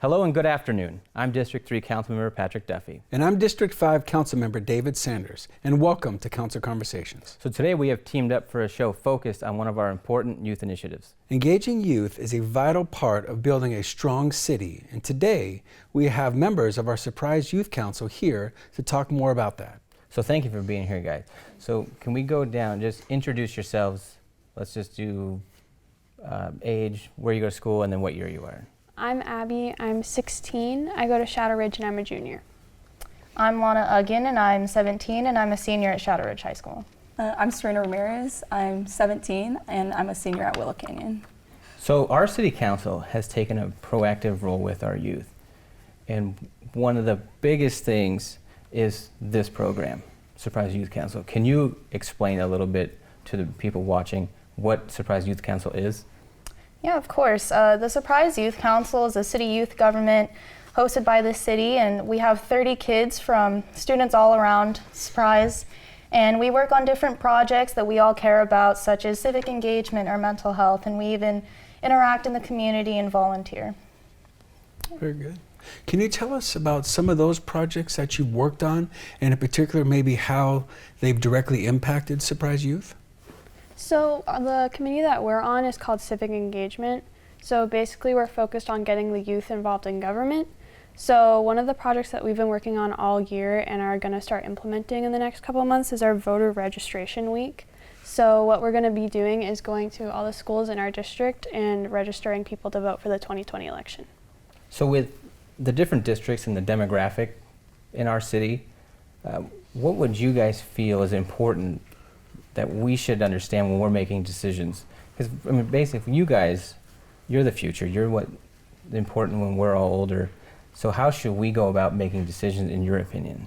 Hello and good afternoon. I'm District 3 Councilmember Patrick Duffy. And I'm District 5 Councilmember David Sanders, and welcome to Council Conversations. So today we have teamed up for a show focused on one of our important youth initiatives. Engaging youth is a vital part of building a strong city, and today we have members of our Surprise Youth Council here to talk more about that. So thank you for being here, guys. So can we go down, just introduce yourselves. Let's just do age, where you go to school, and then what year you are. I'm Abby, I'm 16, I go to Shadow Ridge and I'm a junior. I'm Lana Uggan and I'm 17 and I'm a senior at Shadow Ridge High School. I'm Serena Ramirez, I'm 17 and I'm a senior at Willow Canyon. So our city council has taken a proactive role with our youth. And one of the biggest things is this program, Surprise Youth Council. Can you explain a little bit to the people watching what Surprise Youth Council is? Yeah, of course. The Surprise Youth Council is a city youth government hosted by the city, and we have 30 kids from students all around Surprise, and we work on different projects that we all care about, such as civic engagement or mental health, and we even interact in the community and volunteer. Very good. Can you tell us about some of those projects that you've worked on, and in particular maybe how they've directly impacted Surprise Youth? So the committee that we're on is called Civic Engagement. So basically we're focused on getting the youth involved in government. So one of the projects that we've been working on all year and are going to start implementing in the next couple of months is our voter registration week. So what we're going to be doing is going to all the schools in our district and registering people to vote for the 2020 election. So with the different districts and the demographic in our city, what would you guys feel is important that we should understand when we're making decisions? Because I mean, basically, you guys, you're the future. You're what important when we're all older. So how should we go about making decisions, in your opinion?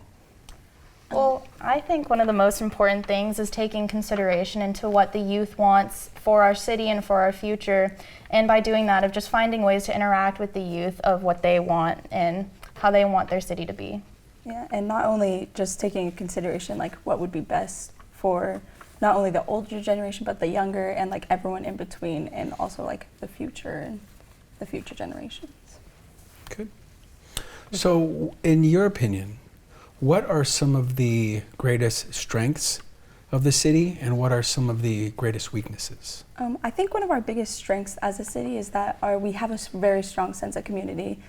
Well, I think one of the most important things is taking consideration into what the youth wants for our city and for our future. And by doing that, of just finding ways to interact with the youth of what they want and how they want their city to be. Yeah, and not only just taking into consideration like what would be best for not only the older generation, but the younger and like everyone in between, and also like the future generations. Good. So in your opinion, what are some of the greatest strengths of the city and what are some of the greatest weaknesses? I think one of our biggest strengths as a city is that we have a very strong sense of community.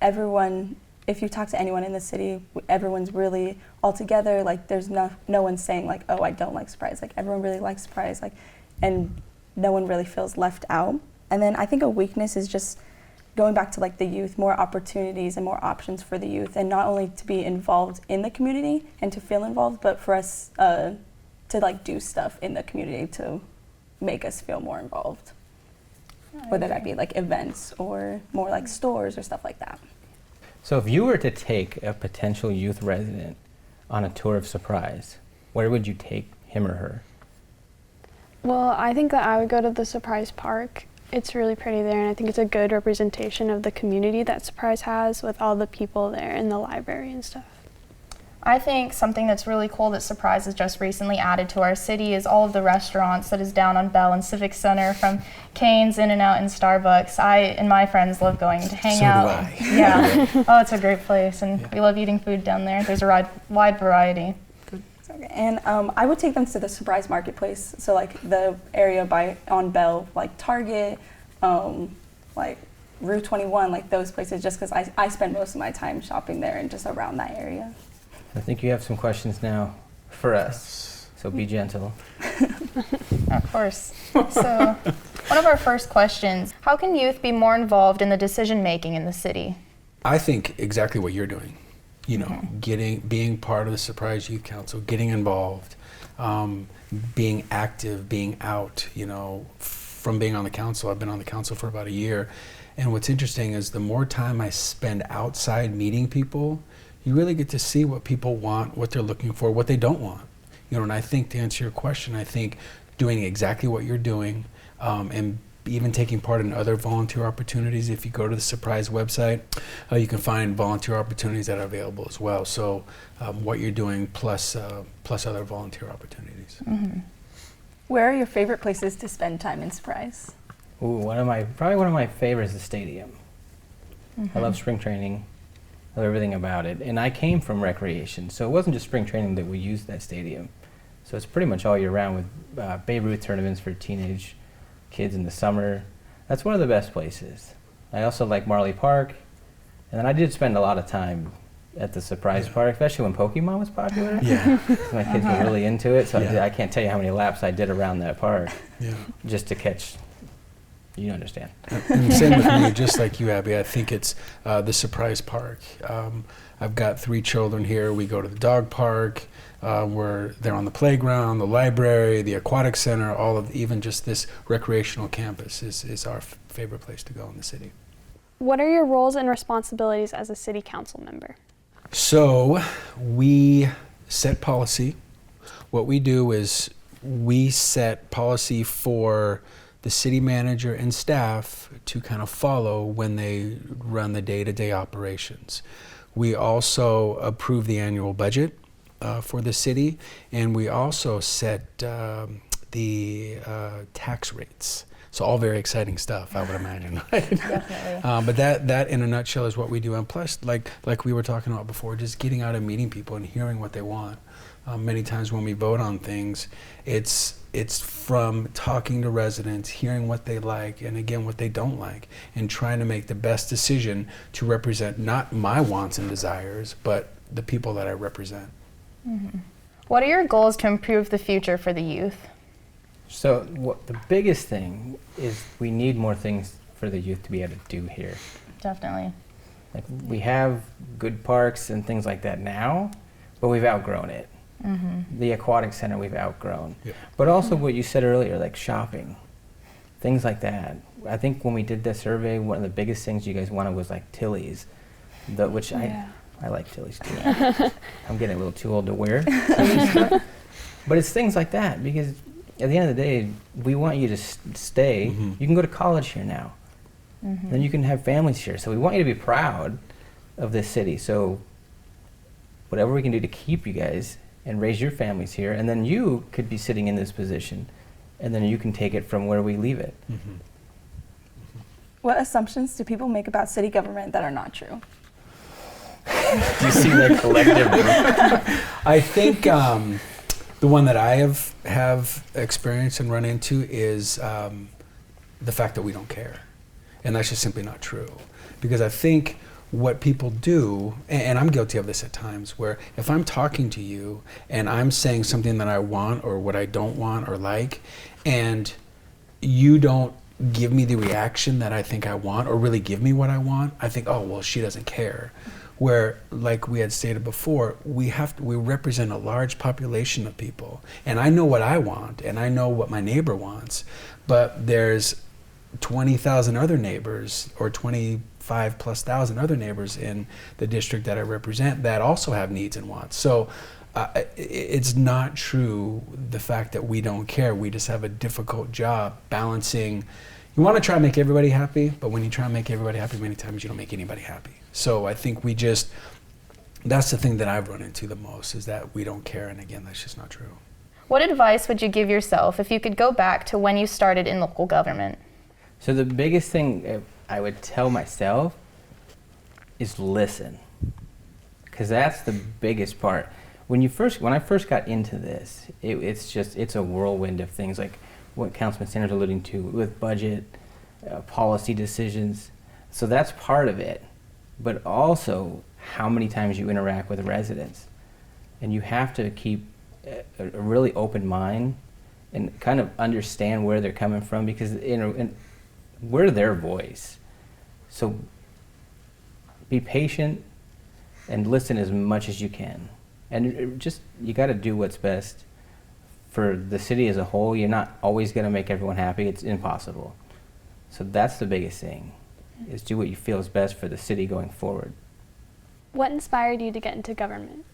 Everyone, if you talk to anyone in the city, everyone's really all together. Like there's no one saying like, oh, I don't like Surprise. Like everyone really likes Surprise, like, and no one really feels left out. And then I think a weakness is just going back to like the youth, more opportunities and more options for the youth, and not only to be involved in the community and to feel involved, but for us to like do stuff in the community to make us feel more involved. Whether that be like events or more like stores or stuff like that. So if you were to take a potential youth resident on a tour of Surprise, where would you take him or her? Well, I think that I would go to the Surprise Park. It's really pretty there, and I think it's a good representation of the community that Surprise has with all the people there in the library and stuff. I think something that's really cool that Surprise has just recently added to our city is all of the restaurants that is down on Bell and Civic Center, from Cane's, In-N-Out, and Starbucks. I and my friends love going to hang out. So do I. Yeah. Oh, it's a great place, and we love eating food down there. There's a wide variety. Okay. And I would take them to the Surprise Marketplace, so like the area on Bell, like Target, like Route 21, like those places, just because I spend most of my time shopping there and just around that area. I think you have some questions now for us, so be gentle. Of course. So one of our first questions, how can youth be more involved in the decision making in the city? I think exactly what you're doing. You know, being part of the Surprise Youth Council, getting involved, being active, being out, you know, from being on the council. I've been on the council for about a year. And what's interesting is the more time I spend outside meeting people, you really get to see what people want, what they're looking for, what they don't want. You know, and I think to answer your question, I think doing exactly what you're doing and even taking part in other volunteer opportunities. If you go to the Surprise website, you can find volunteer opportunities that are available as well. So what you're doing plus other volunteer opportunities. Mm-hmm. Where are your favorite places to spend time in Surprise? Ooh, probably one of my favorites is the stadium. I love spring training. I love everything about it. And I came from recreation, so it wasn't just spring training that we used that stadium. So it's pretty much all year round with Babe Ruth tournaments for teenage kids in the summer. That's one of the best places. I also like Marley Park. And then I did spend a lot of time at the Surprise Park, especially when Pokemon was popular. Yeah. My kids were really into it, so Yeah. I can't tell you how many laps I did around that park Yeah. just to catch. You understand. And same with me, just like you, Abby. I think it's the Surprise Park. I've got 3 children here. We go to the dog park. They're on the playground, the library, the aquatic center. All of even just this recreational campus is our favorite place to go in the city. What are your roles and responsibilities as a city council member? So we set policy. What we do is we set policy for the city manager and staff to kind of follow when they run the day-to-day operations. We also approve the annual budget for the city, and we also set the tax rates. So all very exciting stuff, I would imagine. Right? Definitely. But that in a nutshell is what we do. And plus, like we were talking about before, just getting out and meeting people and hearing what they want. Many times when we vote on things, it's from talking to residents, hearing what they like, and again, what they don't like, and trying to make the best decision to represent not my wants and desires, but the people that I represent. Mm-hmm. What are your goals to improve the future for the youth? So the biggest thing is we need more things for the youth to be able to do here. Definitely. Like we have good parks and things like that now, but we've outgrown it. Mm-hmm. The aquatic center we've outgrown. Yep. But also what you said earlier, like shopping, things like that. I think when we did the survey, one of the biggest things you guys wanted was like Tilly's, which I like Tilly's too. I'm getting a little too old to wear Tilly's stuff. But it's things like that, because at the end of the day, we want you to stay. Mm-hmm. You can go to college here now. Mm-hmm. Then you can have families here. So we want you to be proud of this city. So whatever we can do to keep you guys and raise your families here, and then you could be sitting in this position, and then you can take it from where we leave it. Mm-hmm. What assumptions do people make about city government that are not true? Do you see that collective? I think the one that I have experienced and run into is the fact that we don't care. And that's just simply not true. Because I think what people do, and I'm guilty of this at times, where if I'm talking to you and I'm saying something that I want or what I don't want or like, and you don't give me the reaction that I think I want or really give me what I want, I think, oh, well, she doesn't care. Where, like we had stated before, we represent a large population of people, and I know what I want, and I know what my neighbor wants, but there's 20,000 other neighbors, or 25,000+ other neighbors in the district that I represent that also have needs and wants. So it's not true, the fact that we don't care. We just have a difficult job balancing. You want to try and make everybody happy, but when you try and make everybody happy, many times you don't make anybody happy. So I think that's the thing that I've run into the most, is that we don't care, and again, that's just not true. What advice would you give yourself if you could go back to when you started in local government? So the biggest thing I would tell myself is listen, because that's the biggest part. When I first got into this, it's a whirlwind of things, like what Councilman Sanders alluding to with budget, policy decisions. So that's part of it, but also how many times you interact with residents. And you have to keep a really open mind and kind of understand where they're coming from, because we're their voice. So be patient and listen as much as you can. And you got to do what's best for the city as a whole. You're not always going to make everyone happy. It's impossible. So that's the biggest thing, is do what you feel is best for the city going forward. What inspired you to get into government?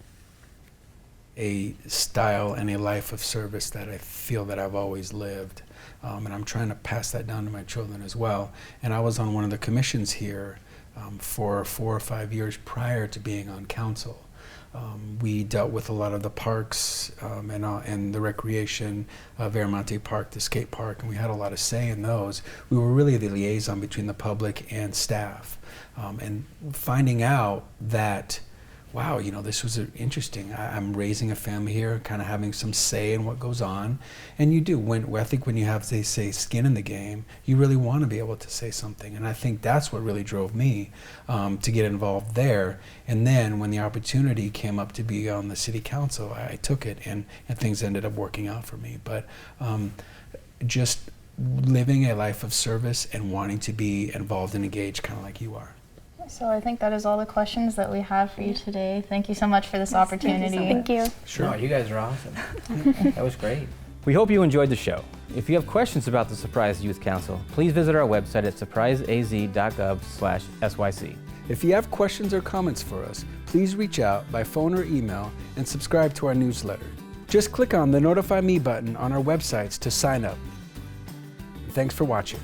A style and a life of service that I feel that I've always lived. And I'm trying to pass that down to my children as well. And I was on one of the commissions here for 4 or 5 years prior to being on council. We dealt with a lot of the parks and the recreation, Veramonte Park, the skate park, and we had a lot of say in those. We were really the liaison between the public and staff. And finding out that, wow, you know, this was interesting. I'm raising a family here, kind of having some say in what goes on. And you do, I think when you have, they say, skin in the game, you really want to be able to say something. And I think that's what really drove me to get involved there. And then when the opportunity came up to be on the city council, I took it, and things ended up working out for me. But just living a life of service and wanting to be involved and engaged, kind of like you are. So I think that is all the questions that we have for you today. Thank you so much for this opportunity. Thank you. Sure. No, you guys are awesome. That was great. We hope you enjoyed the show. If you have questions about the Surprise Youth Council, please visit our website at surpriseaz.gov/SYC. If you have questions or comments for us, please reach out by phone or email and subscribe to our newsletter. Just click on the Notify Me button on our websites to sign up. Thanks for watching.